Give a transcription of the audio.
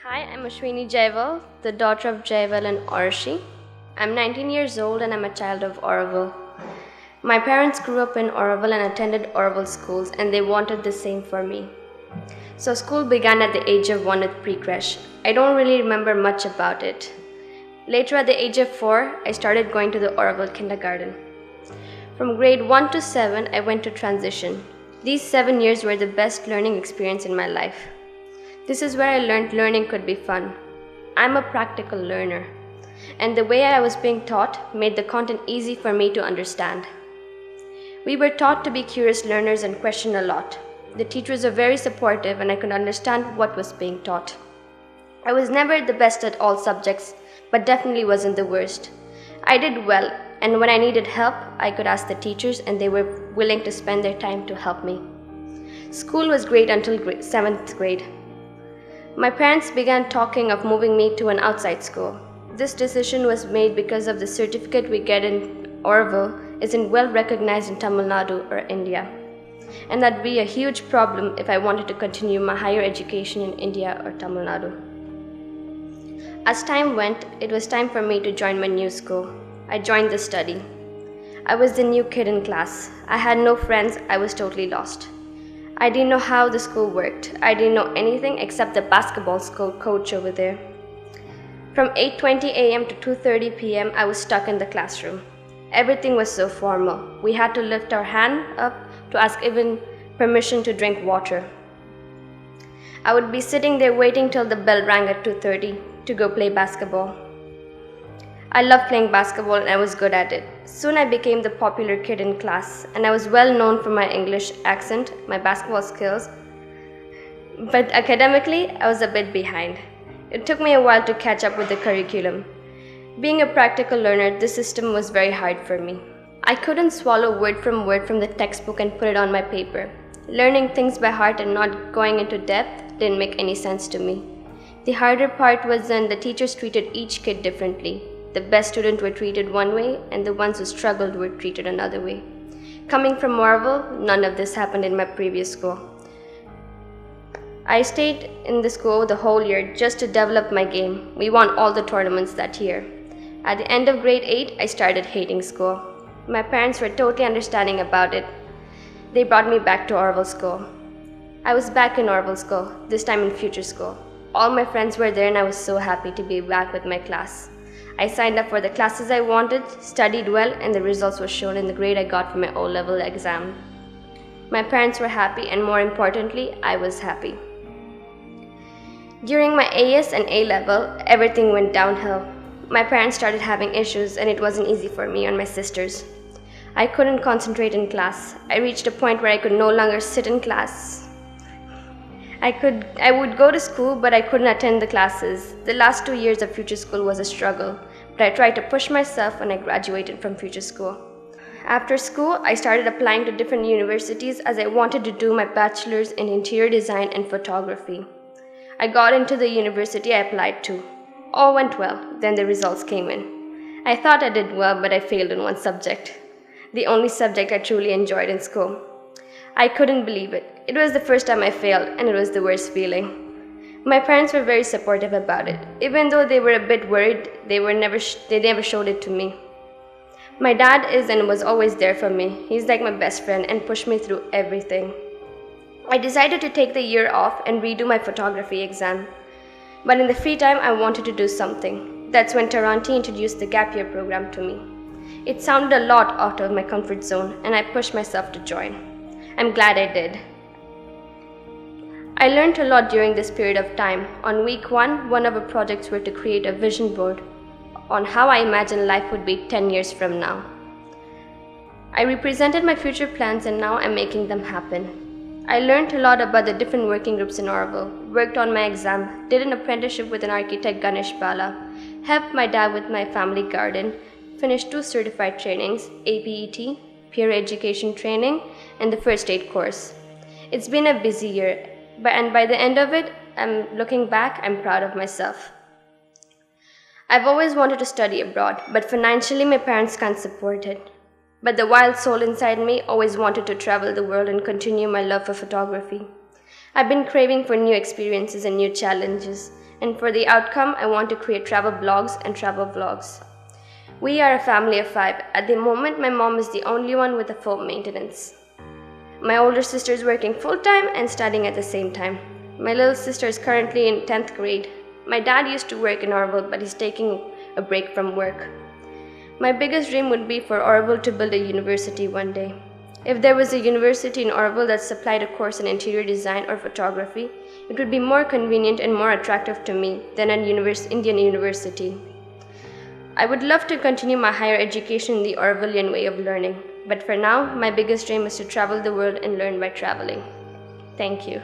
Hi, I'm Aswini, the daughter of Jaival and Orshi. I'm 19 years old and I'm a child of Auroville. My parents grew up in Auroville and attended Auroville schools, and they wanted the same for me. So school began at the age of 1 with pre-creche. I don't really remember much about it. Later, at the age of 4, I started going to the Auroville kindergarten. From grade 1 to 7, I went to transition. These 7 years were the best learning experience in my life. This is where I learned learning could be fun. I'm a practical learner, and the way I was being taught made the content easy for me to understand. We were taught to be curious learners and question a lot. The teachers were very supportive and I could understand what was being taught. I was never the best at all subjects, but definitely wasn't the worst. I did well, and when I needed help, I could ask the teachers and they were willing to spend their time to help me. School was great until 7th grade. My parents began talking of moving me to an outside school. This decision was made because of the certificate we get in Auroville isn't well recognized in Tamil Nadu or India, and that'd be a huge problem if I wanted to continue my higher education in India or Tamil Nadu. As time went, it was time for me to join my new school. I joined the study. I was the new kid in class. I had no friends. I was totally lost. I didn't know how the school worked. I didn't know anything except the basketball school coach over there. From 8:20 a.m. to 2:30 p.m., I was stuck in the classroom. Everything was so formal. We had to lift our hand up to ask even permission to drink water. I would be sitting there waiting till the bell rang at 2:30 to go play basketball. I loved playing basketball and I was good at it. Soon I became the popular kid in class, and I was well known for my English accent, my basketball skills, but academically I was a bit behind. It took me a while to catch up with the curriculum. Being a practical learner, this system was very hard for me. I couldn't swallow word from the textbook and put it on my paper. Learning things by heart and not going into depth didn't make any sense to me. The harder part was when the teachers treated each kid differently. The best students were treated one way, and the ones who struggled were treated another way. Coming from Auroville, none of this happened in my previous school. I stayed in the school the whole year just to develop my game. We won all the tournaments that year. At the end of grade 8, I started hating school. My parents were totally understanding about it. They brought me back to Auroville school. I was back in Auroville school, this time in future school. All my friends were there and I was so happy to be back with my class. I signed up for the classes I wanted, studied well, and the results were shown in the grade I got for my O-level exam. My parents were happy, and more importantly, I was happy. During my AS and A-level, everything went downhill. My parents started having issues, and it wasn't easy for me and my sisters. I couldn't concentrate in class. I reached a point where I could no longer sit in class. I would go to school, but I couldn't attend the classes. The last 2 years of future school was a struggle, but I tried to push myself and I graduated from future school. After school, I started applying to different universities as I wanted to do my bachelor's in interior design and photography. I got into the university I applied to. All went well, then the results came in. I thought I did well, but I failed in one subject, the only subject I truly enjoyed in school. I couldn't believe it. It was the first time I failed, and it was the worst feeling. My parents were very supportive about it. Even though they were a bit worried, they never showed it to me. My dad is and was always there for me. He's like my best friend and pushed me through everything. I decided to take the year off and redo my photography exam. But in the free time, I wanted to do something. That's when Taranti introduced the gap year program to me. It sounded a lot out of my comfort zone, and I pushed myself to join. I'm glad I did. I learned a lot during this period of time. On week 1, one of our projects were to create a vision board on how I imagine life would be 10 years from now. I represented my future plans and now I'm making them happen. I learned a lot about the different working groups in Auroville, worked on my exam, did an apprenticeship with an architect Ganesh Bala, helped my dad with my family garden, finished 2 certified trainings, APET, peer education training, and the first aid course. It's been a busy year, and by the end of it, looking back, I'm proud of myself. I've always wanted to study abroad, but financially my parents can't support it. But the wild soul inside me always wanted to travel the world and continue my love for photography. I've been craving for new experiences and new challenges, and for the outcome, I want to create travel blogs and travel vlogs. We are a family of 5. At the moment, my mom is the only one with a full maintenance. My older sister is working full-time and studying at the same time. My little sister is currently in 10th grade. My dad used to work in Auroville, but he's taking a break from work. My biggest dream would be for Auroville to build a university one day. If there was a university in Auroville that supplied a course in interior design or photography, it would be more convenient and more attractive to me than an Indian university. I would love to continue my higher education in the Aurovillian way of learning, but for now, my biggest dream is to travel the world and learn by traveling. Thank you.